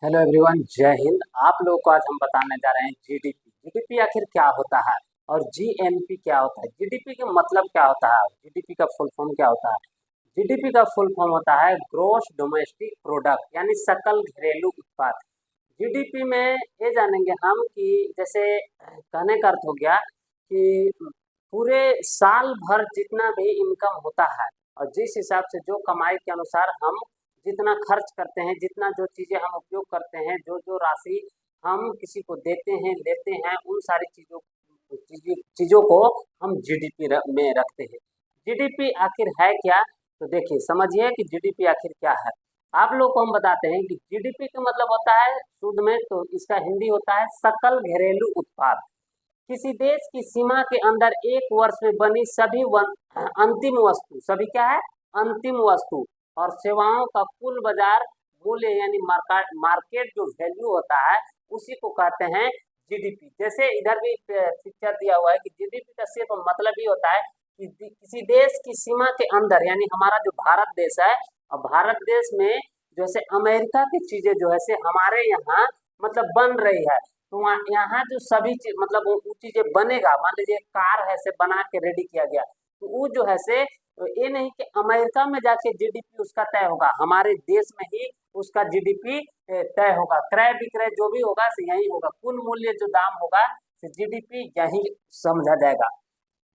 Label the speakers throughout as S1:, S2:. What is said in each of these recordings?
S1: Hello everyone, जय हिंद। आप लोगों को आज हम बताने जा रहे हैं जीडीपी। जीडीपी आखिर क्या होता है और जीएनपी क्या होता है। जीडीपी का मतलब क्या होता है, जीडीपी का फुल फॉर्म क्या होता है। जीडीपी का फुल फॉर्म होता है ग्रोस डोमेस्टिक प्रोडक्ट, यानी सकल घरेलू उत्पाद। जीडीपी में ये जानेंगे हम कि जैसे कहने का अर्थ हो गया कि पूरे साल भर जितना भी इनकम होता है और जिस हिसाब से जो कमाई के अनुसार हम जितना खर्च करते हैं, जितना जो चीज़ें हम उपयोग करते हैं, जो जो राशि हम किसी को देते हैं लेते हैं, उन सारी चीज़ों को हम जीडीपी में रखते हैं। जीडीपी आखिर है क्या, तो देखिए समझिए कि जीडीपी आखिर क्या है। आप लोग को हम बताते हैं कि जीडीपी का मतलब होता है शुद्ध में, तो इसका हिंदी होता है सकल घरेलू उत्पाद। किसी देश की सीमा के अंदर एक वर्ष में बनी सभी अंतिम वस्तु, सभी क्या है, अंतिम वस्तु और सेवाओं का कुल बाजार मूल्य, यानी मार्केट जो वैल्यू होता है, उसी को कहते हैं जीडीपी। जैसे इधर भी पिक्चर दिया हुआ है कि जीडीपी का सिर्फ मतलब ही होता है कि किसी देश की सीमा के अंदर, यानी हमारा जो भारत देश है, और भारत देश में जैसे अमेरिका की चीजें जो है से हमारे यहाँ मतलब बन रही है, तो वहाँ यहाँ जो सभी चीज मतलब वो चीजें बनेगा। मान लीजिए कार है से बना के रेडी किया गया, तो वो जो है से ये नहीं कि अमेरिका में जाके जीडीपी उसका तय होगा, हमारे देश में ही उसका जीडीपी तय होगा। क्रय विक्रय जो भी होगा से यही होगा, कुल मूल्य जो दाम होगा से जीडीपी यही समझा जाएगा।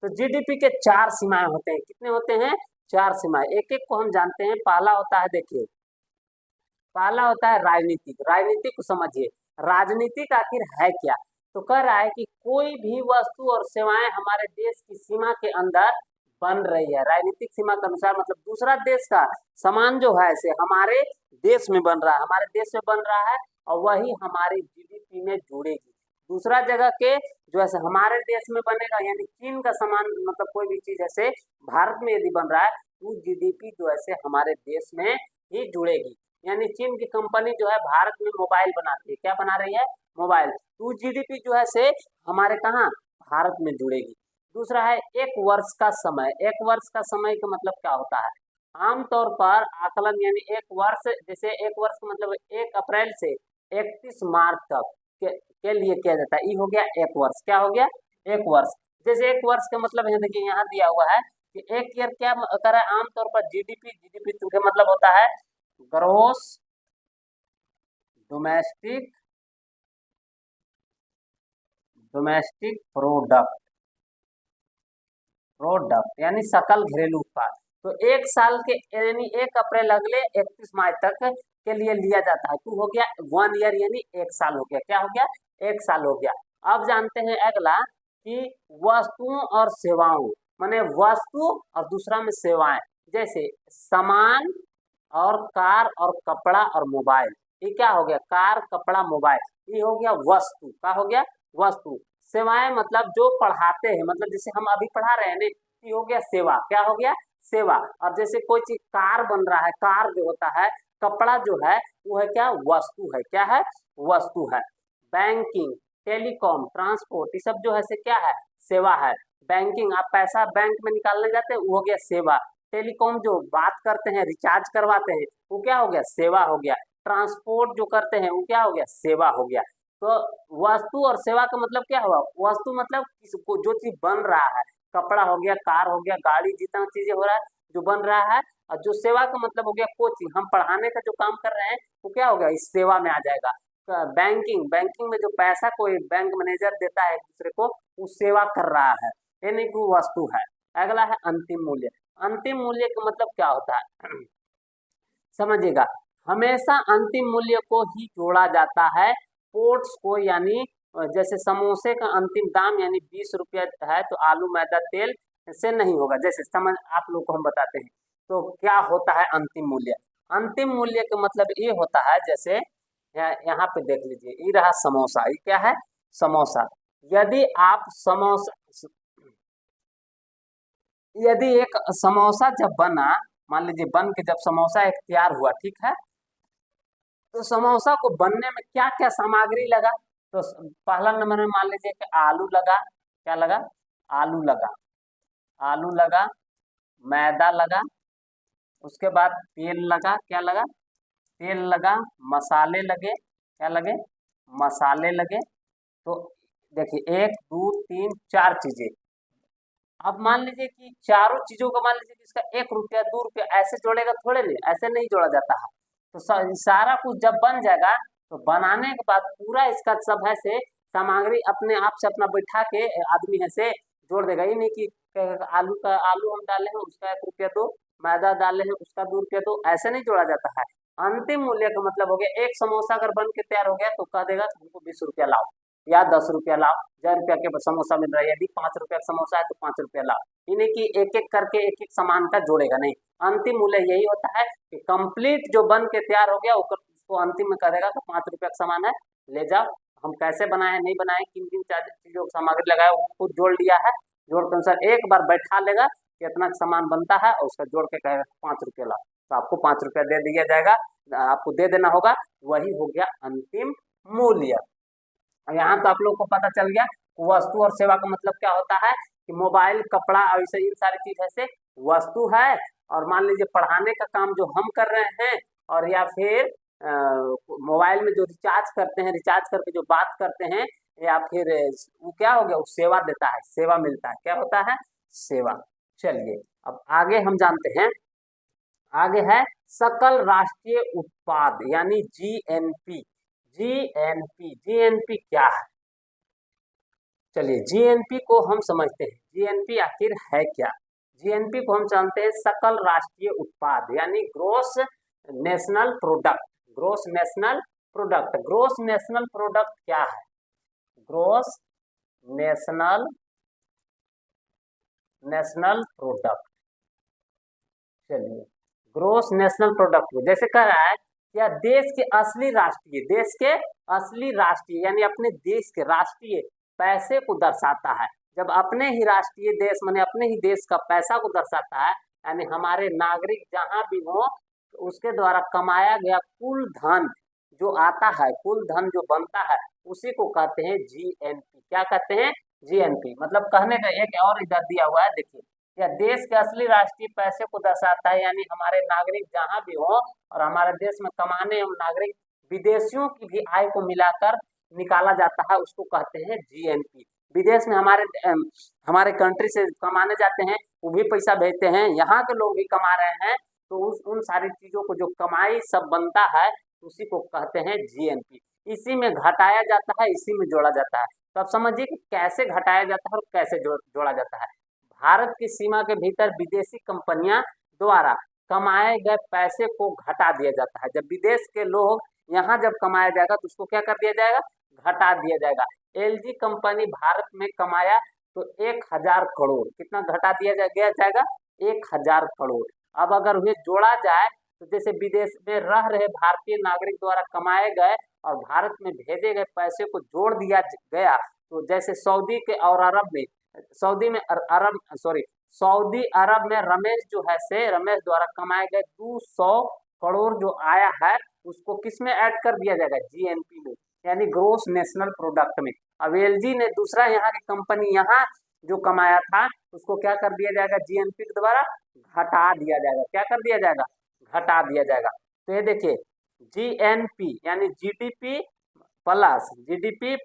S1: तो जीडीपी के चार सीमाएं होते हैं। कितने होते हैं? चार सीमाएं। एक एक को हम जानते हैं। पहला होता है, देखिए पहला होता है राजनीतिक। राजनीतिक को समझिए, राजनीतिक आखिर है क्या। तो कह रहा है कि कोई भी वस्तु और सेवाएं हमारे देश की सीमा के अंदर बन रही है। राजनीतिक सीमा के अनुसार मतलब दूसरा देश का सामान जो है से हमारे देश में बन रहा है, हमारे देश में बन रहा है, और वही हमारी जीडीपी में जुड़ेगी। दूसरा जगह के जो है हमारे देश में बनेगा, यानी चीन का सामान मतलब कोई भी चीज ऐसे भारत में यदि बन रहा है, तो जीडीपी जो है हमारे देश में ही जुड़ेगी। यानी चीन की कंपनी जो है भारत में मोबाइल बनाती है, क्या बना रही है, मोबाइल, तो जीडीपी जो है से हमारे कहाँ, भारत में जुड़ेगी। दूसरा है एक वर्ष का समय। एक वर्ष का समय का मतलब क्या होता है, आमतौर पर आकलन, यानी एक वर्ष, जैसे एक वर्ष का मतलब 1 अप्रैल से 31 मार्च तक के लिए किया जाता है। ये हो गया एक वर्ष। क्या हो गया, एक वर्ष। जैसे एक वर्ष का मतलब है, देखिए यहाँ दिया हुआ है कि एक ईयर क्या कर रहा है, आमतौर पर जीडीपी, जीडीपी का मतलब होता है gross domestic domestic product. Product यानी सकल घरेलू उत्पाद। तो एक साल के यानी 1 अप्रैल अगले 31 मार्च तक के लिए लिया जाता है, तो हो गया 1 ईयर, यानी एक साल हो गया। क्या हो गया, एक साल हो गया। अब जानते हैं अगला कि वस्तुओं और सेवाओं, माने वस्तु और दूसरा में सेवाएं। जैसे सामान और कार और कपड़ा और मोबाइल, ये क्या हो गया, कार कपड़ा मोबाइल, ये हो गया वस्तु। क्या हो गया, वस्तु। सेवाएं मतलब जो पढ़ाते हैं, मतलब जैसे हम अभी पढ़ा रहे हैं ना, ये हो गया सेवा। क्या हो गया, सेवा। और जैसे कोई चीज कार बन रहा है, कार जो होता है, कपड़ा जो है वो है क्या, वस्तु है। क्या है, वस्तु है। बैंकिंग, टेलीकॉम, ट्रांसपोर्ट, ये सब जो है से क्या है, सेवा है। बैंकिंग, आप पैसा बैंक में निकालने जाते हैं, वो हो गया सेवा। टेलीकॉम जो बात करते हैं, रिचार्ज करवाते हैं, वो क्या हो गया, सेवा हो गया। ट्रांसपोर्ट जो करते हैं वो क्या हो गया, सेवा हो गया। तो वस्तु और सेवा का मतलब क्या हुआ, वस्तु मतलब किसको जो चीज बन रहा है, कपड़ा हो गया, कार हो गया, गाड़ी, जितना चीजें हो रहा है जो बन रहा है। और जो सेवा का मतलब हो गया कोचिंग, हम पढ़ाने का जो काम कर रहे हैं वो क्या हो गया, इस सेवा में आ जाएगा। बैंकिंग, बैंकिंग में जो पैसा कोई बैंक मैनेजर देता है एक दूसरे को, वो सेवा कर रहा है, ये नहीं कि वो वस्तु है। अगला है अंतिम मूल्य। अंतिम मूल्य का मतलब क्या होता है समझिएगा, हमेशा अंतिम मूल्य को ही जोड़ा जाता है पोर्ट्स को, यानी जैसे समोसे का अंतिम दाम यानी 20 रुपया है, तो आलू मैदा तेल से नहीं होगा। जैसे समझ आप लोग को हम बताते हैं, तो क्या होता है अंतिम मूल्य। अंतिम मूल्य का मतलब ये होता है, जैसे यहाँ पे देख लीजिए, ये रहा समोसा, ये क्या है, समोसा। यदि आप समोसा, यदि एक समोसा जब बना, मान लीजिए बन के जब समोसा एक तैयार हुआ, ठीक है, तो समोसा को बनने में क्या क्या सामग्री लगा। तो पहला नंबर में मान लीजिए कि आलू लगा। क्या लगा, आलू लगा, आलू लगा, मैदा लगा, उसके बाद तेल लगा। क्या लगा, तेल लगा, मसाले लगे, क्या लगे, मसाले लगे। तो देखिए 1 2 3 4 चीजें। अब मान लीजिए कि चारों चीजों का मान लीजिए कि इसका 1 रुपया 2 रुपया ऐसे जोड़ेगा, थोड़े नहीं, ऐसे नहीं जोड़ा जाता है। तो सारा कुछ जब बन जाएगा तो बनाने के बाद पूरा इसका सब है से सामग्री अपने आप से अपना बैठा के आदमी है से जोड़ देगा। ये नहीं कि आलू का आलू हम डाले हैं उसका 1 रुपया दो, मैदा डाले हैं उसका 2 रुपया दो, ऐसे नहीं जोड़ा जाता है। अंतिम मूल्य का मतलब हो गया, एक समोसा अगर बन के तैयार हो गया तो कह देगा हमको 20 रुपया लाओ या 10 रुपया लाओ। 1 रुपया के समोसा मिल रहा है, यदि 5 रुपया का समोसा है तो 5 रुपया लाओ। ये नहीं कि एक एक करके एक एक सामान का जोड़ेगा, नहीं। अंतिम मूल्य यही होता है कि कंप्लीट जो बन के तैयार हो गया उसको अंतिम में कह देगा तो 5 रुपया का सामान है, ले जाओ। हम कैसे बनाए नहीं बनाए, किन किन चीजों की सामग्री लगाए वो खुद जोड़ लिया है। जोड़ के अनुसार एक बार बैठा लेगा कितना सामान बनता है और उसका जोड़ के कहेगा 5 रुपया लाओ, तो आपको 5 रुपया दे दिया जाएगा, आपको दे देना होगा। वही हो गया अंतिम मूल्य। यहाँ तो आप लोग को पता चल गया वस्तु और सेवा का मतलब क्या होता है कि मोबाइल, कपड़ा और ऐसे इन सारी चीज ऐसे वस्तु है। और मान लीजिए पढ़ाने का काम जो हम कर रहे हैं, और या फिर मोबाइल में जो रिचार्ज करते हैं, रिचार्ज करके जो बात करते हैं, या फिर वो क्या हो गया, वो सेवा देता है, सेवा मिलता है, क्या होता है, सेवा। चलिए अब आगे हम जानते हैं। आगे है सकल राष्ट्रीय उत्पाद यानी जीएनपी। जीएनपी, जीएनपी क्या है, चलिए जीएनपी को हम समझते हैं। जीएनपी आखिर है क्या। जीएनपी को हम जानते हैं सकल राष्ट्रीय उत्पाद यानी gross national product. Gross national product, gross national product क्या है, ग्रोस नेशनल प्रोडक्ट। चलिए ग्रोस नेशनल प्रोडक्ट को जैसे कह रहा है या देश के असली राष्ट्रीय, देश के असली राष्ट्रीय यानी अपने देश के राष्ट्रीय पैसे को दर्शाता है। जब अपने ही राष्ट्रीय देश माने अपने ही देश का पैसा को दर्शाता है, यानी हमारे नागरिक जहां भी हो उसके द्वारा कमाया गया कुल धन जो आता है, कुल धन जो बनता है, उसी को कहते हैं जीएनपी। क्या कहते हैं, जीएनपी। मतलब कहने का एक और इधर दिया हुआ है, देखिए यह देश के असली राष्ट्रीय पैसे को दर्शाता है, यानी हमारे नागरिक जहां भी हो और हमारे देश में कमाने एवं नागरिक विदेशियों की भी आय को मिलाकर निकाला जाता है, उसको कहते हैं जीएनपी। विदेश में हमारे कंट्री से कमाने जाते हैं, वो भी पैसा भेजते हैं, यहाँ के लोग भी कमा रहे हैं, तो उन सारी चीजों को जो कमाई सब बनता है उसी को कहते हैं जीएनपी। इसी में घटाया जाता है, इसी में जोड़ा जाता है। तो अब समझिए कि कैसे घटाया जाता है और कैसे जोड़ा जाता है। भारत की सीमा के भीतर विदेशी कंपनियां द्वारा कमाए गए पैसे को घटा दिया जाता है। जब विदेश के लोग यहाँ जब कमाया जाएगा तो उसको क्या कर दिया जाएगा, घटा दिया जाएगा। एलजी कंपनी भारत में कमाया तो 1000 करोड़, कितना घटा दिया जाएगा, 1000 करोड़। अब अगर उन्हें जोड़ा जाए तो जैसे विदेश में रह रहे भारतीय नागरिक द्वारा कमाए गए और भारत में भेजे गए पैसे को जोड़ दिया गया, तो जैसे सऊदी के और अरब में, सऊदी अरब में रमेश जो है से रमेश द्वारा कमाए गए 200 करोड़ जो आया है, उसको किस में ऐड कर दिया जाएगा, जीएनपी में, यानी ग्रोस नेशनल प्रोडक्ट में। अब एलजी ने दूसरा यहाँ की कंपनी यहाँ जो कमाया था उसको क्या कर दिया जाएगा, जीएनपी के द्वारा घटा दिया जाएगा। क्या कर दिया जाएगा, घटा दिया जाएगा। तो ये देखिए जीएनपी यानी जीडीपी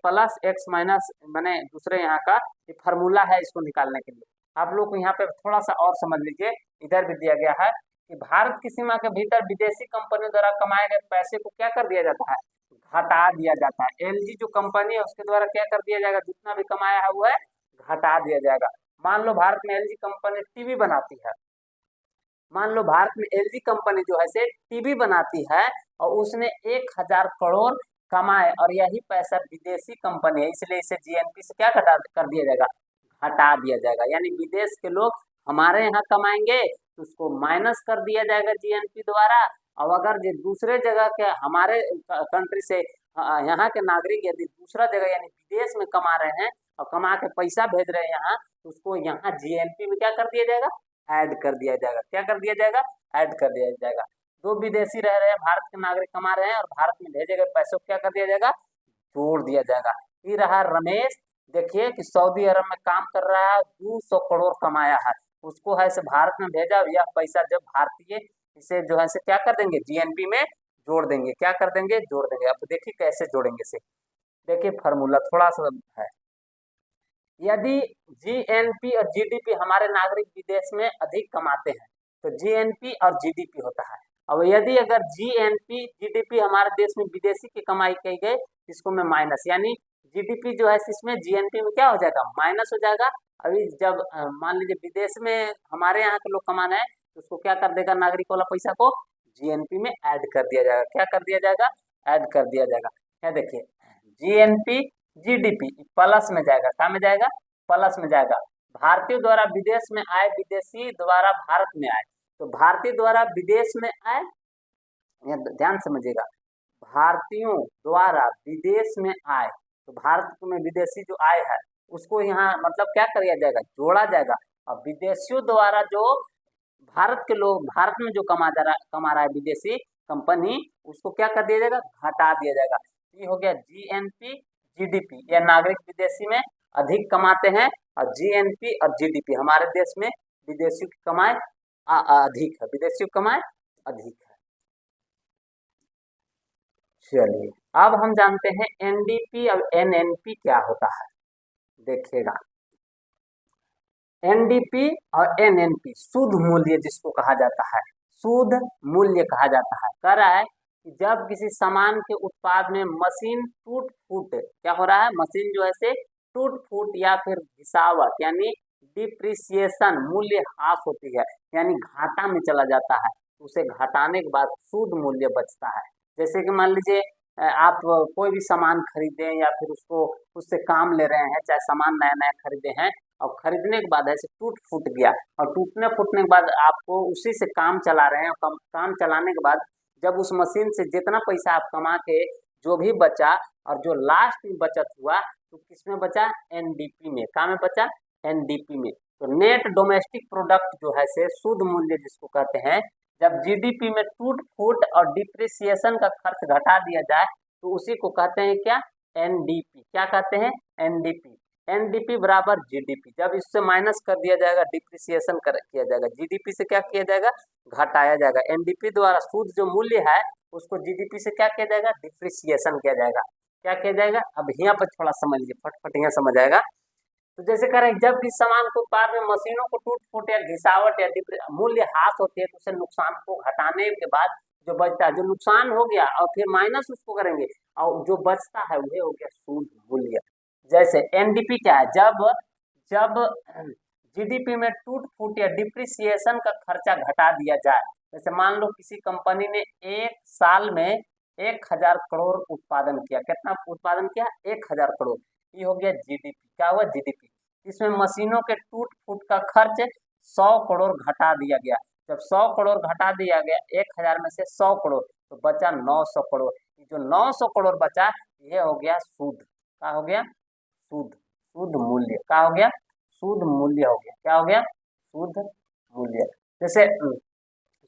S1: प्लस एक्स माइनस मैंने दूसरे यहाँ का ये फार्मूला है इसको निकालने के लिए। आप लोग को यहाँ पे थोड़ा सा और समझ लीजिए, इधर भी दिया गया है कि भारत की सीमा के भीतर विदेशी कंपनियों द्वारा कमाए गए पैसे को क्या कर दिया जाता है, घटा दिया जाता है। एलजी जो कंपनी है उसके द्वारा क्या कर दिया जाएगा, जितना भी कमाया है वो है घटा दिया जाएगा। मान लो भारत में एलजी कंपनी टीवी बनाती है, मान लो भारत में एलजी कंपनी जो है से टीवी बनाती है और उसने 1000 करोड़ कमाए और यही पैसा विदेशी कंपनी है, इसलिए इसे जीएनपी से क्या घटा कर दिया जाएगा, हटा दिया जाएगा। यानी विदेश के लोग हमारे यहाँ कमाएंगे तो उसको माइनस कर दिया जाएगा जीएनपी द्वारा। और अगर जो दूसरे जगह के हमारे कंट्री से यहाँ के नागरिक यदि दूसरा जगह यानी विदेश में कमा रहे हैं और कमा के पैसा भेज रहे हैं यहाँ, तो उसको यहाँ जीएनपी में क्या कर दिया जाएगा, ऐड कर दिया जाएगा। क्या कर दिया जाएगा, ऐड कर दिया जाएगा। दो विदेशी रह रहे हैं, भारत के नागरिक कमा रहे हैं और भारत में भेजे गए पैसों को क्या कर दिया जाएगा, जोड़ दिया जाएगा। ये रहा रमेश, देखिए कि सऊदी अरब में काम कर रहा है, 200 करोड़ कमाया है, उसको है से भारत में भेजा, यह पैसा जब भारतीय इसे जो है से क्या कर देंगे, जीएनपी में जोड़ देंगे। क्या कर देंगे? जोड़ देंगे। अब देखिए कैसे जोड़ेंगे इसे। देखिए फार्मूला थोड़ा सा है। यदि जीएनपी और जीडीपी हमारे नागरिक विदेश में अधिक कमाते हैं तो जीएनपी और जीडीपी होता है। अब यदि अगर जीएनपी जीडीपी हमारे देश में विदेशी की कमाई की गई, इसको मैं माइनस, यानी जीडीपी जो है इसमें जीएनपी में क्या हो जाएगा? माइनस हो जाएगा। अभी जब मान लीजिए विदेश में हमारे यहाँ के लोग कमाना है तो उसको क्या कर देगा? नागरिक वाला पैसा को जीएनपी में ऐड कर दिया जाएगा। क्या कर दिया जाएगा? ऐड कर दिया जाएगा। क्या देखिए, जीएनपी जीडीपी प्लस में जाएगा। क्या में जाएगा? प्लस में जाएगा। भारतीय द्वारा विदेश में आए विदेशी द्वारा भारत में आए, तो भारतीय द्वारा विदेश में आए, ध्यान समझिएगा, भारतीयों द्वारा विदेश में आए, तो भारत में विदेशी जो आए है उसको यहाँ मतलब क्या किया जाएगा? जोड़ा जाएगा। और विदेशियों द्वारा जो भारत के लोग भारत में जो कमा रहा है विदेशी कंपनी, उसको क्या कर दिया जाएगा? घटा दिया जाएगा। ये हो गया जीएनपी जीडीपी, यह नागरिक विदेशी में अधिक कमाते हैं, और जीएनपी और जीडीपी हमारे देश में विदेशियों की कमाई अधिक है, विदेशियों की कमाई अधिक है। चलिए अब हम जानते हैं एनडीपी और एनएनपी क्या होता है। देखिएगा, एनडीपी और एनएनपी शुद्ध मूल्य जिसको कहा जाता है, शुद्ध मूल्य कहा जाता है। कह रहा है कि जब किसी सामान के उत्पाद में मशीन टूट फूट, क्या हो रहा है? मशीन जो है से टूट फूट या फिर घिसावट यानी डिप्रिसिएशन, मूल्य ह्रास होती है, यानी घाटा में चला जाता है, उसे घटाने के बाद शुद्ध मूल्य बचता है। जैसे कि मान लीजिए आप कोई भी सामान खरीदे या फिर उसको उससे काम ले रहे हैं, चाहे सामान नया नया खरीदे हैं और खरीदने के बाद ऐसे टूट फूट गया, और टूटने फूटने के बाद आपको उसी से काम चला रहे हैं, काम चलाने के बाद जब उस मशीन से जितना पैसा आप कमा के जो भी बचा और जो लास्ट में बचत हुआ तो किसमें बचा? एनडीपी में। कहाँ में बचा? एनडीपी में। तो नेट डोमेस्टिक प्रोडक्ट जो है से शुद्ध मूल्य जिसको कहते हैं, जब जीडीपी में टूट फूट और डिप्रिसिएशन का खर्च घटा दिया जाए तो उसी को कहते हैं क्या? एनडीपी। क्या कहते हैं? एनडीपी। एनडीपी बराबर जीडीपी। जब इससे माइनस कर दिया जाएगा, डिप्रिसिएशन किया जाएगा, जीडीपी से क्या किया जाएगा? घटाया जाएगा। एनडीपी द्वारा शुद्ध जो मूल्य है उसको जीडीपी से क्या किया जाएगा? डिप्रिसिएशन किया जाएगा। क्या किया जाएगा? अब यहाँ पर थोड़ा समझ लीजिए, फटफट यहाँ समझ आएगा। तो जैसे कह रहे हैं जब भी सामान के उत्पाद में मशीनों को टूट फूट या घिसावट या मूल्य ह्रास होती है तो उसे नुकसान को घटाने के बाद जो बचता है, जो नुकसान हो गया और फिर माइनस उसको करेंगे और जो बचता है वह हो गया शुद्ध मूल्य। जैसे एनडीपी क्या है? जब जब जीडीपी में टूट फूट या डिप्रिसिएशन का खर्चा घटा दिया जाए, जैसे मान लो किसी कंपनी ने एक साल में 1000 करोड़ उत्पादन किया। कितना उत्पादन किया? 1000 करोड़। ये हो गया जीडीपी। क्या हुआ? जीडीपी। इसमें मशीनों के टूट फूट का खर्च 100 करोड़ घटा दिया गया। जब 100 करोड़ घटा दिया गया 1000 में से 100 करोड़, तो बचा 900 करोड़। जो 900 करोड़ बचा ये हो गया शुद्ध। क्या हो गया? शुद्ध। शुद्ध मूल्य। क्या हो गया? शुद्ध मूल्य हो गया। क्या हो गया? शुद्ध मूल्य। जैसे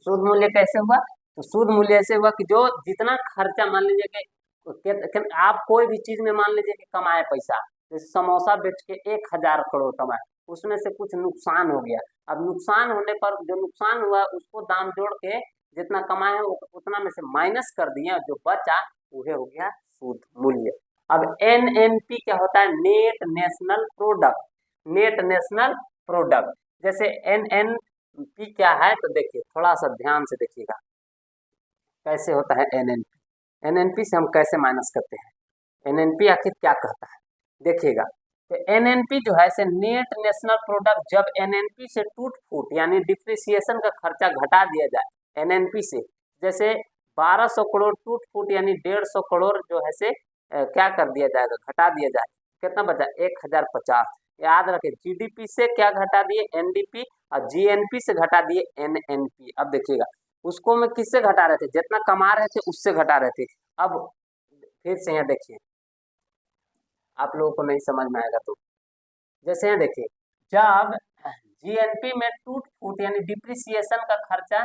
S1: शुद्ध मूल्य कैसे हुआ? तो शुद्ध मूल्य ऐसे हुआ कि जो जितना खर्चा, मान लीजिए कि आप कोई भी चीज में मान लीजिए कि कमाए पैसा, जैसे समोसा बेच के 1000 करोड़ कमाए, उसमें से कुछ नुकसान हो गया। अब नुकसान होने पर जो नुकसान हुआ उसको दाम जोड़ के जितना कमाए उतना में से माइनस कर दिए, जो बचा वह हो गया शुद्ध मूल्य। अब एनएनपी क्या होता है? Net national product. Net national product. जैसे एनएनपी क्या है तो देखिए थोड़ा सा ध्यान से देखिएगा कैसे होता है एनएनपी। एनएनपी से हम कैसे माइनस करते हैं? एनएनपी आखिर क्या कहता है देखिएगा। तो एनएनपी जो है से नेट नेशनल प्रोडक्ट, जब एनएनपी से टूट फूट यानी डिप्रिसिएशन का खर्चा घटा दिया जाए एनएनपी से, जैसे 1200 करोड़ टूट फूट यानी 150 करोड़ जो है से क्या कर दिया जाएगा? घटा दिया जाए। कितना बचा? 1050। याद रखें, जीडीपी से क्या घटा दिए? एनडीपी। और जीएनपी से घटा दिए एनएनपी। अब देखिएगा उसको में किससे घटा रहे थे? जितना कमा रहे थे उससे घटा रहे थे। अब फिर से यहाँ देखिए, आप लोगों को नहीं समझ में आएगा तो जैसे यहाँ देखिए, जब जीएनपी में टूट फूट यानी डिप्रिसिएशन का खर्चा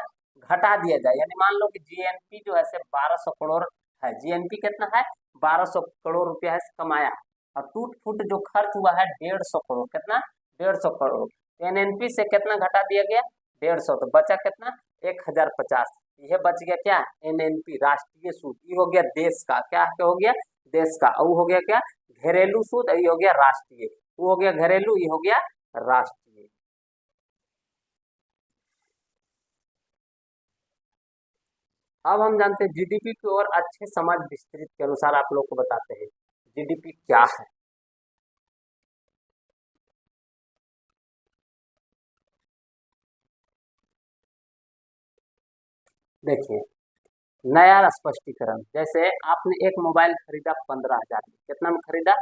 S1: घटा दिया जाए, यानी मान लो कि जीएनपी जो है 1200 करोड़ है, जीएनपी कितना है? 1200 करोड़ रुपया है कमाया, और टूट फूट जो खर्च हुआ है 150 करोड़। कितना? 150 करोड़। एनएनपी से कितना घटा दिया गया? 150। तो बचा कितना? 1050। यह बच गया क्या, एनएनपी राष्ट्रीय सूद, ये हो गया देश का, क्या क्या हो गया, देश का। और हो गया क्या, घरेलू सूद, ये हो गया राष्ट्रीय, वो हो गया घरेलू, ये हो गया राष्ट्रीय। अब हम जानते हैं जीडीपी की ओर अच्छे समझ विस्तृत के अनुसार आप लोग को बताते हैं जीडीपी क्या है। देखिए, नया स्पष्टीकरण, जैसे आपने एक मोबाइल खरीदा 15,000 में, कितना में खरीदा,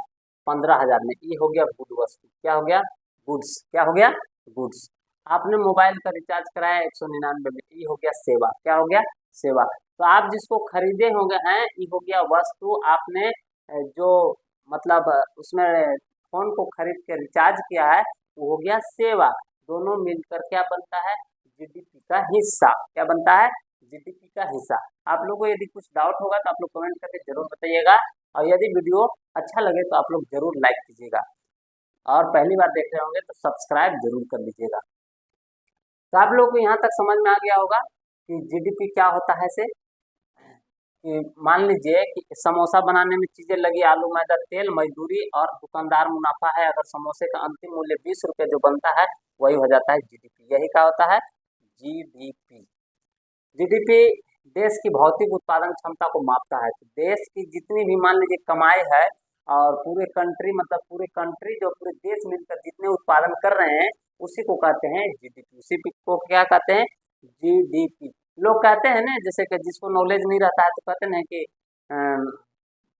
S1: 15,000 में, ये हो गया गुड वस्तु, क्या हो गया, गुड्स, क्या हो गया, गुड्स। आपने मोबाइल का रिचार्ज कराया 199 में, ये हो गया सेवा, क्या हो गया, सेवा। तो आप जिसको खरीदे होंगे हैं, ये हो गया वस्तु, आपने जो मतलब उसमें फोन को खरीद के रिचार्ज किया है, वो हो गया सेवा। दोनों मिलकर क्या बनता है, जीडीपी का हिस्सा, क्या बनता है, जीडीपी का हिस्सा। आप लोगों को यदि कुछ डाउट होगा तो आप लोग कमेंट करके जरूर बताइएगा, और यदि वीडियो अच्छा लगे तो आप लोग जरूर लाइक कीजिएगा, और पहली बार देख रहे होंगे तो सब्सक्राइब जरूर कर लीजिएगा। तो आप लोग को यहाँ तक समझ में आ गया होगा कि जीडीपी क्या होता है। से कि मान लीजिए कि समोसा बनाने में चीजें लगी, आलू, मैदा, तेल, मजदूरी और दुकानदार मुनाफा है। अगर समोसे का अंतिम मूल्य 20 रुपये जो बनता है, वही हो जाता है जीडीपी। यही क्या होता है, जीडीपी। जीडीपी देश की भौतिक उत्पादन क्षमता को मापता है। तो देश की जितनी भी मान लीजिए कमाई है, और पूरे कंट्री मतलब पूरे कंट्री जो पूरे देश मिलकर जितने उत्पादन कर रहे हैं, उसी को कहते हैं जीडीपी। उसी को क्या कहते हैं, जीडीपी। लोग कहते हैं ना, जैसे कि जिसको नॉलेज नहीं रहता है तो कहते हैं कि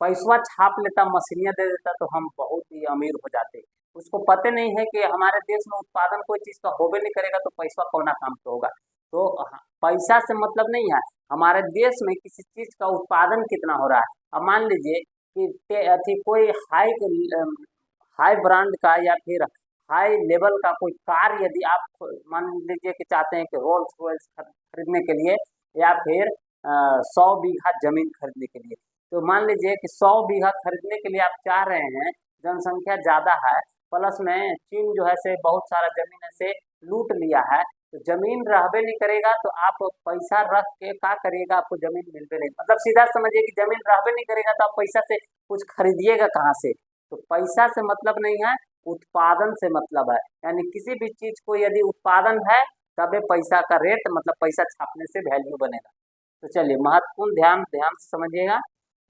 S1: पैसा छाप लेता, मशीनियाँ दे देता तो हम बहुत ही अमीर हो जाते। उसको पता नहीं है कि हमारे देश में उत्पादन कोई चीज़ का होबे नहीं करेगा तो पैसा कौना काम पे होगा। तो पैसा से मतलब नहीं है, हमारे देश में किसी चीज़ का उत्पादन कितना हो रहा है। अब मान लीजिए कि अथी कोई हाई ब्रांड का या फिर हाई लेवल का कोई कार यदि आप मान लीजिए कि चाहते हैं कि रोल्स रॉयल्स खरीदने के लिए, या फिर 100 बीघा जमीन खरीदने के लिए, तो मान लीजिए कि 100 बीघा खरीदने के लिए आप चाह रहे हैं, जनसंख्या ज़्यादा है, प्लस में चीन जो है से बहुत सारा जमीन ऐसे लूट लिया है, तो जमीन रहबे नहीं करेगा तो आप पैसा रख के क्या करिएगा, आपको जमीन मिलबे नहीं, मतलब सीधा समझिए कि जमीन रहबे नहीं करेगा तो आप पैसा से कुछ खरीदिएगा कहाँ से। तो पैसा से मतलब नहीं है, उत्पादन से मतलब है। यानी किसी भी चीज को यदि उत्पादन है, तबे पैसा का रेट मतलब पैसा छापने से वैल्यू बनेगा। तो चलिए, महत्वपूर्ण ध्यान ध्यान से समझिएगा।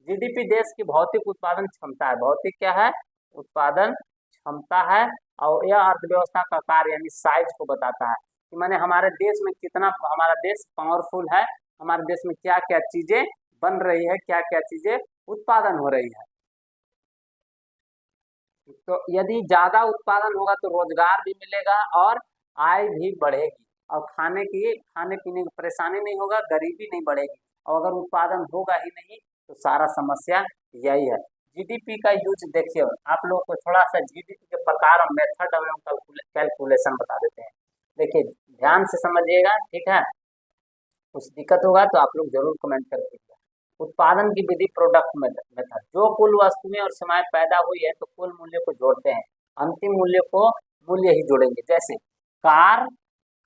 S1: जीडीपी देश की भौतिक उत्पादन क्षमता है। भौतिक क्या है, उत्पादन क्षमता है। और यह अर्थव्यवस्था का कार्य यानी साइज को बताता है कि माने हमारे देश में कितना, हमारा देश पावरफुल है, हमारे देश में क्या क्या चीजें बन रही है, क्या क्या चीजें उत्पादन हो रही है। तो यदि ज्यादा उत्पादन होगा तो रोजगार भी मिलेगा और आय भी बढ़ेगी, और खाने पीने की परेशानी नहीं होगा, गरीबी नहीं बढ़ेगी। और अगर उत्पादन होगा ही नहीं तो सारा समस्या यही है। जीडीपी का यूज देखिए, आप लोग को थोड़ा सा जीडीपी के प्रकार और मेथड एवं कैलकुलेशन बता देते हैं। देखिए, ध्यान से समझिएगा, ठीक है। कुछ दिक्कत होगा तो आप लोग जरूर कमेंट करके। उत्पादन की विधि, प्रोडक्ट मेथड, जो कुल वस्तुएं और सेवाएं पैदा हुई है तो कुल मूल्य को जोड़ते हैं, अंतिम मूल्य को मूल्य ही जोड़ेंगे। जैसे कार,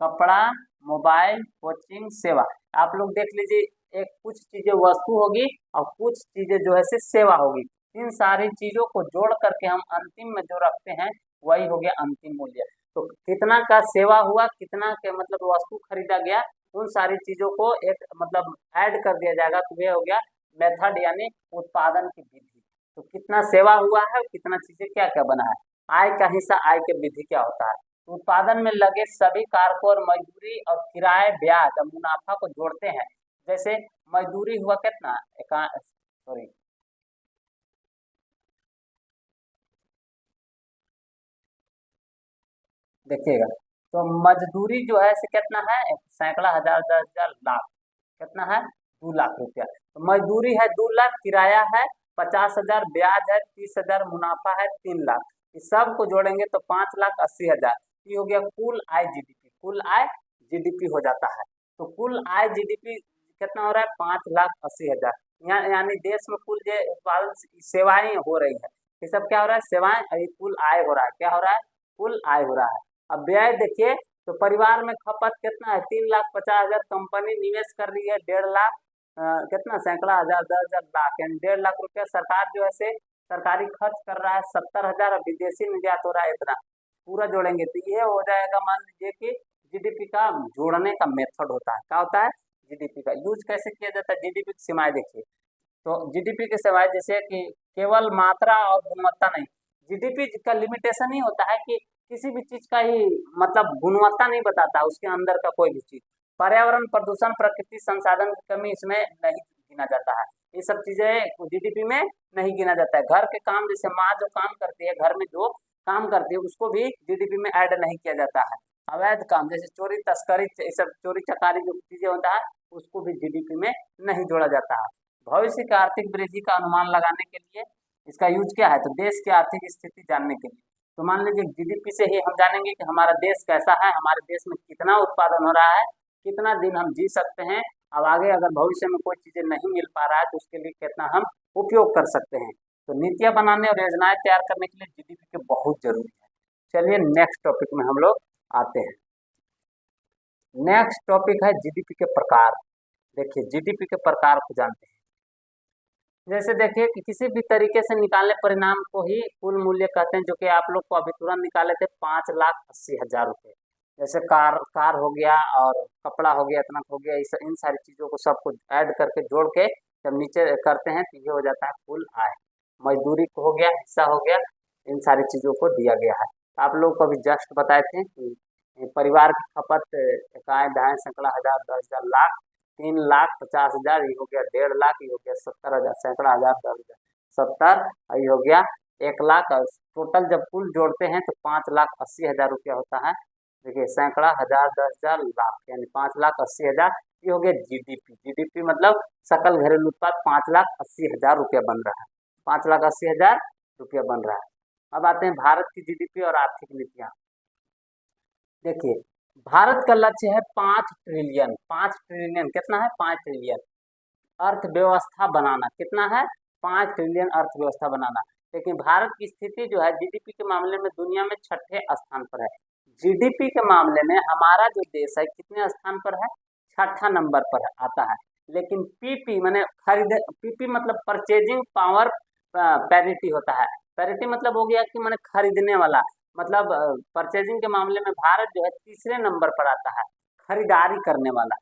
S1: कपड़ा, मोबाइल, कोचिंग, सेवा। आप लोग देख लीजिए, एक कुछ चीजें वस्तु होगी और कुछ चीजें जो है से सेवा होगी। इन सारी चीजों को जोड़ करके हम अंतिम में जो रखते हैं, वही हो गया अंतिम मूल्य। तो कितना का सेवा हुआ, कितना के मतलब वस्तु खरीदा गया, उन सारी चीजों को एक मतलब ऐड कर दिया जाएगा, तो ये हो गया मेथड यानी उत्पादन की विधि। तो कितना सेवा हुआ है, कितना चीजें क्या क्या बना है, आय का हिस्सा, आय के विधि क्या होता है। तो उत्पादन में लगे सभी कारकों और मजदूरी और किराए, ब्याज और मुनाफा को जोड़ते हैं। जैसे मजदूरी हुआ कितना, सॉरी, देखिएगा, तो मजदूरी जो है से कितना है, सैकड़ा, हजार, 10,000, लाख, कितना है, 2 लाख रुपया। तो मजदूरी है 2 लाख, किराया है 50,000, ब्याज है 30,000, मुनाफा है 3 लाख। इस सब को जोड़ेंगे तो 5,80,000। ये हो गया कुल आय जीडीपी। कुल आय जीडीपी हो जाता है। तो कुल आय जीडीपी कितना हो रहा है, 5,80,000। यानी देश में कुल जो उत्पादन सेवाएं हो रही है, ये सब क्या हो रहा है, सेवाएं, कुल आय हो रहा है, क्या हो रहा है, कुल आय हो रहा है। अब व्यय देखिए, तो परिवार में खपत कितना है, 3,50,000, कंपनी निवेश कर रही है 1.5 लाख, कितना, सैकड़ा हजार, 10,000, लाख, यानी 1.5 लाख रुपया सरकार जो है से सरकारी खर्च कर रहा है 70,000, और विदेशी निर्यात हो रहा है इतना, पूरा जोड़ेंगे तो ये हो जाएगा, मान लीजिए कि जीडीपी का जोड़ने का मेथड होता है, क्या होता है, जीडीपी का यूज कैसे किया जाता है, जीडीपी की सीमाएं देखिए। तो जीडीपी की सेवाएं जैसे कि केवल मात्रा और गुणवत्ता नहीं, जीडीपी का लिमिटेशन ही होता है कि किसी भी चीज का ही मतलब गुणवत्ता नहीं बताता, उसके अंदर का कोई भी चीज, पर्यावरण प्रदूषण, प्रकृति संसाधन की कमी इसमें नहीं गिना जाता है, ये सब चीजें जीडीपी में नहीं गिना जाता है। घर के काम, जैसे माँ जो काम करती है घर में, जो काम करती है उसको भी जीडीपी में ऐड नहीं किया जाता है। अवैध काम जैसे चोरी तस्करी, ये सब चोरी चकारी जो चीजें होता है उसको भी जीडीपी में नहीं जोड़ा जाता है। भविष्य की आर्थिक वृद्धि का अनुमान लगाने के लिए इसका यूज क्या है, तो देश की आर्थिक स्थिति जानने के लिए। तो मान लीजिए जीडीपी से ही हम जानेंगे कि हमारा देश कैसा है, हमारे देश में कितना उत्पादन हो रहा है, कितना दिन हम जी सकते हैं, अब आगे अगर भविष्य में कोई चीजें नहीं मिल पा रहा है तो उसके लिए कितना हम उपयोग कर सकते हैं। तो नीतियां बनाने और योजनाएं तैयार करने के लिए जीडीपी के बहुत जरूरी है। चलिए नेक्स्ट टॉपिक में हम लोग आते हैं। नेक्स्ट टॉपिक है जीडीपी के प्रकार। देखिए जीडीपी के प्रकार को जानते हैं। जैसे देखिए कि किसी भी तरीके से निकाले परिणाम को ही कुल मूल्य कहते हैं, जो कि आप लोग को अभी तुरंत निकाले थे 5,80,000 रुपये। जैसे कार हो गया और कपड़ा हो गया, इतना हो गया, इन सारी चीज़ों को सबको ऐड करके जोड़ के जब नीचे करते हैं तो ये हो जाता है कुल आय। मजदूरी को हो गया, हिस्सा हो गया, इन सारी चीज़ों को दिया गया है। तो आप लोग को अभी जस्ट बताए थे कि परिवार की खपत इकाई, दहाई, सैकड़ा, हजार, 10,000, लाख, 3,50,000, ये हो गया 1.5 लाख, ये हो गया 70,000, सैकड़ा, हजार, 10,000, 70, ये हो गया 1 लाख। और टोटल जब कुल जोड़ते हैं तो 5,80,000 रुपया होता है। देखिए सैकड़ा, हजार, 10,000, लाख, यानी 5,80,000, ये हो गया जीडीपी। जीडीपी मतलब सकल घरेलू उत्पाद 5,80,000 रुपया बन रहा है, 5,80,000 रुपया बन रहा है। अब आते हैं भारत की जीडीपी और आर्थिक नीतियाँ। देखिए भारत का लक्ष्य है 5 ट्रिलियन, 5 ट्रिलियन कितना है, 5 ट्रिलियन अर्थव्यवस्था बनाना। कितना है, 5 ट्रिलियन अर्थव्यवस्था बनाना। लेकिन भारत की स्थिति जो है जीडीपी के मामले में दुनिया में 6ठे स्थान पर है। जीडीपी के मामले में हमारा जो देश है कितने स्थान पर है, 6ठा नंबर पर आता है। लेकिन पीपी माने खरीद, पीपी मतलब परचेजिंग पावर पैरिटी होता है। पैरिटी मतलब हो गया कि माने खरीदने वाला, मतलब परचेजिंग के मामले में भारत जो है तीसरे नंबर पर आता है, खरीदारी करने वाला।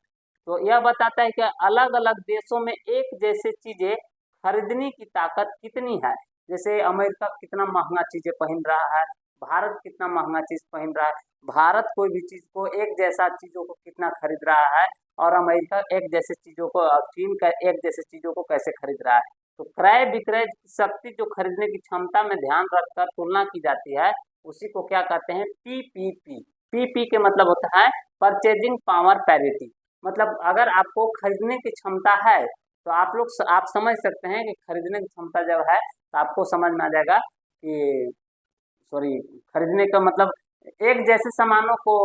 S1: तो यह बताता है कि अलग अलग देशों में एक जैसे चीजें खरीदने की ताकत कितनी है। जैसे अमेरिका कितना महंगा चीजें पहन रहा है, भारत कितना महंगा चीज पहन रहा है, भारत कोई भी चीज को एक जैसा चीजों को कितना खरीद रहा है, और अमेरिका एक जैसे चीजों को, चीन का एक जैसे चीजों को कैसे खरीद रहा है। तो क्रय विक्रय की शक्ति, जो खरीदने की क्षमता में ध्यान रखकर तुलना की जाती है, उसी को क्या कहते हैं, पीपीपी। पीपी के मतलब होता है परचेजिंग पावर पैरिटी। मतलब अगर आपको खरीदने की क्षमता है तो आप समझ सकते हैं कि खरीदने की क्षमता जब है तो आपको समझ में आ जाएगा कि, सॉरी, खरीदने का मतलब एक जैसे सामानों को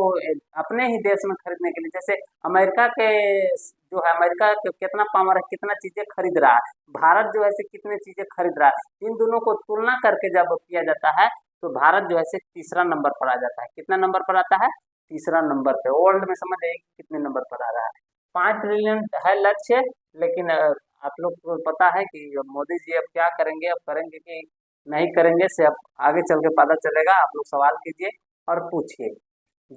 S1: अपने ही देश में खरीदने के लिए। जैसे अमेरिका के जो है, अमेरिका के कितना पावर है, कितना चीजें खरीद रहा है, भारत जो है से कितने चीजें खरीद रहा है, इन दोनों को तुलना करके जब किया जाता है तो भारत जो है से तीसरा नंबर पर आ जाता है। कितना नंबर पर आता है, तीसरा नंबर पे। वर्ल्ड में समझ आइए कितने नंबर पर आ रहा है। 5 ट्रिलियन है लक्ष्य, लेकिन आप लोग को पता है कि मोदी जी अब क्या करेंगे, अब करेंगे कि नहीं करेंगे से अब आगे चल के पता चलेगा। आप लोग सवाल कीजिए और पूछिए।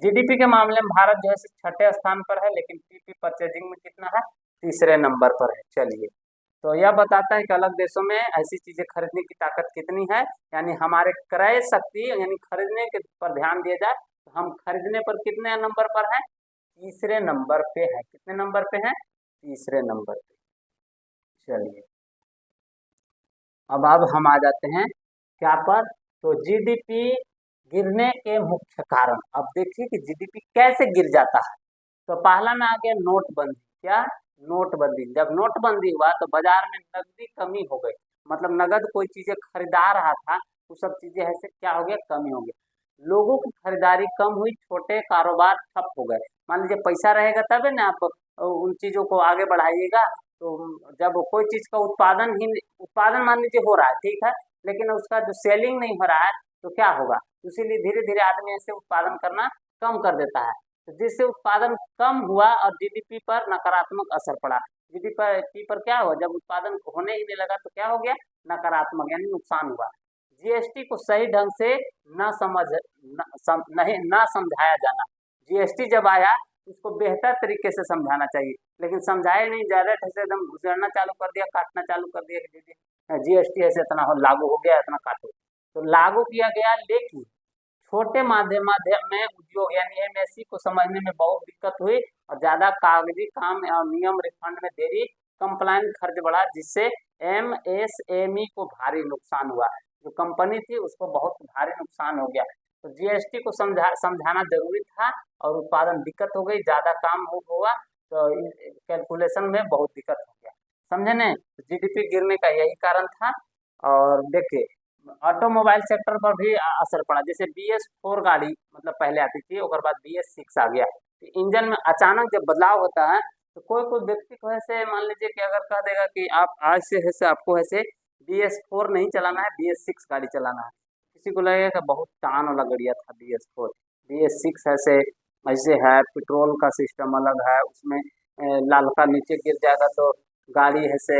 S1: जीडीपी के मामले में भारत जो है 6ठे स्थान पर है, लेकिन पीपी परचेजिंग में कितना है, तीसरे नंबर पर है। चलिए, तो यह बताता है कि अलग देशों में ऐसी चीजें खरीदने की ताकत कितनी है, यानी हमारे क्रय शक्ति, यानी खरीदने के पर ध्यान दिया जाए तो हम खरीदने पर कितने नंबर पर हैं, तीसरे नंबर पे है। कितने नंबर पे हैं, तीसरे नंबर पे। चलिए अब हम आ जाते हैं क्या पर, तो जीडीपी गिरने के मुख्य कारण। अब देखिए कि जीडीपी कैसे गिर जाता है। तो पहला में आ गया नोटबंदी। क्या, नोटबंदी। जब नोटबंदी हुआ तो बाजार में नकदी कमी हो गई, मतलब नगद कोई चीजें खरीदा रहा था वो सब चीजें ऐसे क्या हो गया, कमी हो गई। लोगों की खरीदारी कम हुई, छोटे कारोबार ठप हो गए। मान लीजिए पैसा रहेगा तब है ना आप उन चीजों को आगे बढ़ाइएगा। तो जब कोई चीज का उत्पादन मान लीजिए हो रहा है, ठीक है, लेकिन उसका जो सेलिंग नहीं हो रहा है तो क्या होगा, इसीलिए धीरे धीरे आदमी ऐसे उत्पादन करना कम कर देता है। तो जिससे उत्पादन कम हुआ और जीडीपी पर नकारात्मक असर पड़ा। जीडीपी पर क्या हुआ, जब उत्पादन होने ही नहीं लगा तो क्या हो गया, नकारात्मक यानी नुकसान हुआ। जीएसटी को सही ढंग से न समझाया जाना। जीएसटी जब आया उसको बेहतर तरीके से समझाना चाहिए, लेकिन समझाया नहीं, डायरेक्ट ऐसे एकदम घुसेड़ना चालू कर दिया, काटना चालू कर दिया। जीएसटी ऐसे इतना लागू हो गया, इतना काटो। तो लागू किया गया, लेकिन छोटे माध्यम में उद्योग यानी एमएससी को समझने में बहुत दिक्कत हुई और ज्यादा कागजी काम और नियम रिफंड में देरी, कंप्लायंस खर्च बढ़ा, जिससे एमएसएमई को भारी नुकसान हुआ। जो कंपनी थी उसको बहुत भारी नुकसान हो गया। तो जीएसटी को समझाना जरूरी था और उत्पादन दिक्कत हो गई, ज्यादा काम हुआ तो कैलकुलेशन में बहुत दिक्कत हो गया। समझे ने, जीडीपी गिरने का यही कारण था। और देखिए ऑटोमोबाइल सेक्टर पर भी असर पड़ा। जैसे BS4 गाड़ी मतलब पहले आती थी, और बाद BS6 आ गया। तो इंजन में अचानक जब बदलाव होता है तो कोई कोई व्यक्ति को ऐसे मान लीजिए कि अगर कह देगा कि आप आज से ऐसे आपको ऐसे BS4 नहीं चलाना है, BS6 गाड़ी चलाना है, किसी को लगेगा कि बहुत टान वाला गड़िया था BS4। BS6 ऐसे ऐसे है, पेट्रोल का सिस्टम अलग है उसमें, लालका नीचे गिर जाएगा तो गाड़ी ऐसे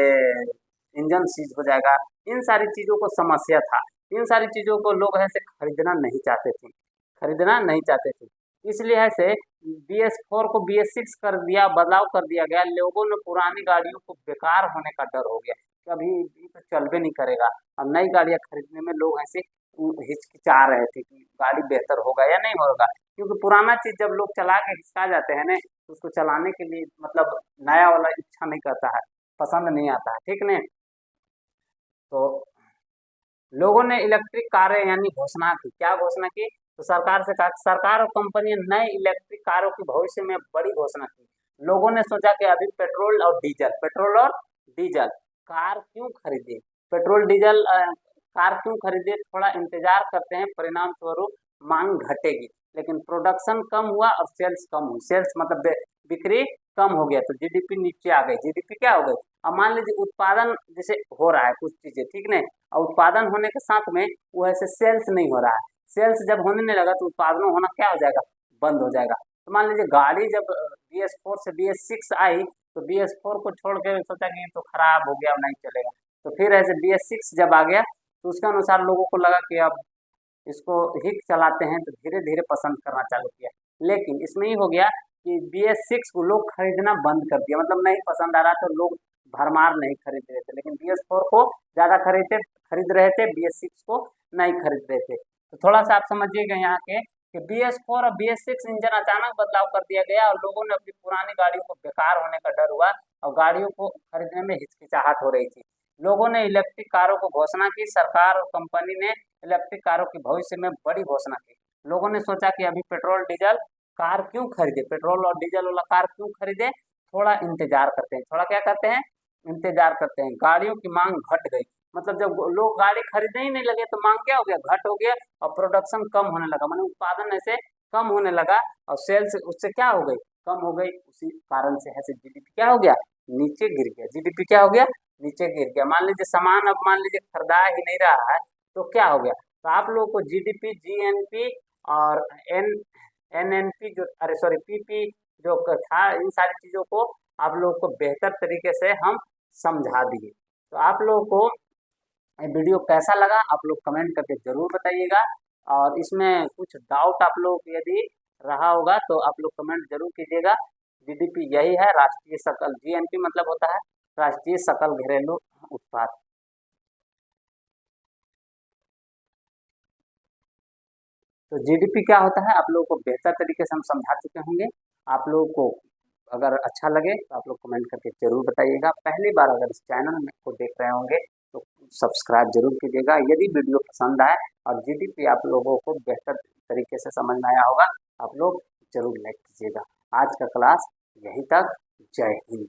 S1: इंजन सीज हो जाएगा। इन सारी चीज़ों को समस्या था, इन सारी चीज़ों को लोग ऐसे खरीदना नहीं चाहते थे, खरीदना नहीं चाहते थे। इसलिए ऐसे BS4 को BS6 कर दिया, बदलाव कर दिया गया। लोगों ने पुरानी गाड़ियों को बेकार होने का डर हो गया कि अभी ये तो चल भी नहीं करेगा। अब नई गाड़ियां खरीदने में लोग ऐसे हिचकिचा रहे थे कि गाड़ी बेहतर होगा या नहीं होगा, क्योंकि पुराना चीज जब लोग चला के हिचका जाते हैं ना, तो उसको चलाने के लिए मतलब नया वाला इच्छा नहीं करता है, पसंद नहीं आता है, ठीक नहीं। तो लोगों ने इलेक्ट्रिक कारें यानी घोषणा की, क्या घोषणा की, तो सरकार से कहा, सरकार और कंपनी ने नए इलेक्ट्रिक कारों की भविष्य में बड़ी घोषणा की। लोगों ने सोचा कि अभी पेट्रोल और डीजल कार क्यों खरीदे, पेट्रोल डीजल कार क्यों खरीदे, थोड़ा इंतजार करते हैं, परिणाम स्वरूप मांग घटेगी। लेकिन प्रोडक्शन कम हुआ और सेल्स कम हुई, सेल्स मतलब बिक्री कम हो गया, तो जीडीपी नीचे आ गई। जीडीपी क्या हो गई, अब मान लीजिए उत्पादन जैसे हो रहा है कुछ चीजें, ठीक नहीं, और उत्पादन होने के साथ में वो ऐसे सेल्स नहीं हो रहा है। सेल्स जब होने नहीं लगा तो उत्पादन होना क्या हो जाएगा, बंद हो जाएगा। तो मान लीजिए गाड़ी जब BS4 से BS6 आई, तो BS4 को छोड़ के सोचा कि ये तो खराब हो गया, नहीं चलेगा। तो फिर ऐसे BS6 जब आ गया तो उसके अनुसार लोगों को लगा कि अब इसको ही चलाते हैं, तो धीरे धीरे पसंद करना चालू किया। लेकिन इसमें ही हो गया कि BS6 को लोग खरीदना बंद कर दिया, मतलब नहीं पसंद आ रहा तो लोग भरमार नहीं खरीद रहे थे, लेकिन BS4 को ज्यादा खरीद रहे थे, BS6 को नहीं खरीद रहे थे। तो थोड़ा सा आप समझिएगा यहाँ के कि BS4 और BS6 इंजन अचानक बदलाव कर दिया गया और लोगों ने अपनी पुरानी गाड़ियों को बेकार होने का डर हुआ और गाड़ियों को खरीदने में हिचकिचाहट हो रही थी। लोगों ने इलेक्ट्रिक कारों को घोषणा की, सरकार और कंपनी ने इलेक्ट्रिक कारों की भविष्य में बड़ी घोषणा की। लोगों ने सोचा कि अभी पेट्रोल डीजल कार क्यों खरीदे, पेट्रोल और डीजल वाला कार क्यों खरीदे, थोड़ा इंतजार करते हैं, थोड़ा क्या करते हैं, इंतजार करते हैं। गाड़ियों की मांग घट गई, मतलब जब लोग गाड़ी खरीदने ही नहीं लगे तो मांग क्या हो गया, घट हो गया, और प्रोडक्शन कम होने लगा, माने उत्पादन ऐसे कम होने लगा और सेल्स उससे क्या हो गई, कम हो गई। उसी कारण से ऐसे जीडीपी क्या हो गया, नीचे गिर गया। जीडीपी क्या हो गया, नीचे गिर गया। मान लीजिए सामान अब मान लीजिए खरीदा ही नहीं रहा है तो क्या हो गया, तो आप लोगों को जीडीपी, जीएनपी और एनएनपी जो अरे सॉरी पीपी जो था, इन सारी चीजों को आप लोगों को बेहतर तरीके से हम समझा दिए। तो आप लोगों को ये वीडियो कैसा लगा आप लोग कमेंट करके जरूर बताइएगा, और इसमें कुछ डाउट आप लोग यदि रहा होगा तो आप लोग कमेंट जरूर कीजिएगा। जीडीपी यही है, राष्ट्रीय सकल, जीएनपी मतलब होता है राष्ट्रीय सकल घरेलू उत्पाद। तो जीडीपी क्या होता है आप लोगों को बेहतर तरीके से हम समझा चुके होंगे। आप लोगों को अगर अच्छा लगे तो आप लोग कमेंट करके जरूर बताइएगा। पहली बार अगर इस चैनल में को देख रहे होंगे तो सब्सक्राइब जरूर कीजिएगा। यदि वीडियो पसंद आए और जीडीपी आप लोगों को बेहतर तरीके से समझ में आया होगा, आप लोग जरूर लाइक कीजिएगा। आज का क्लास यहीं तक, जय हिंद।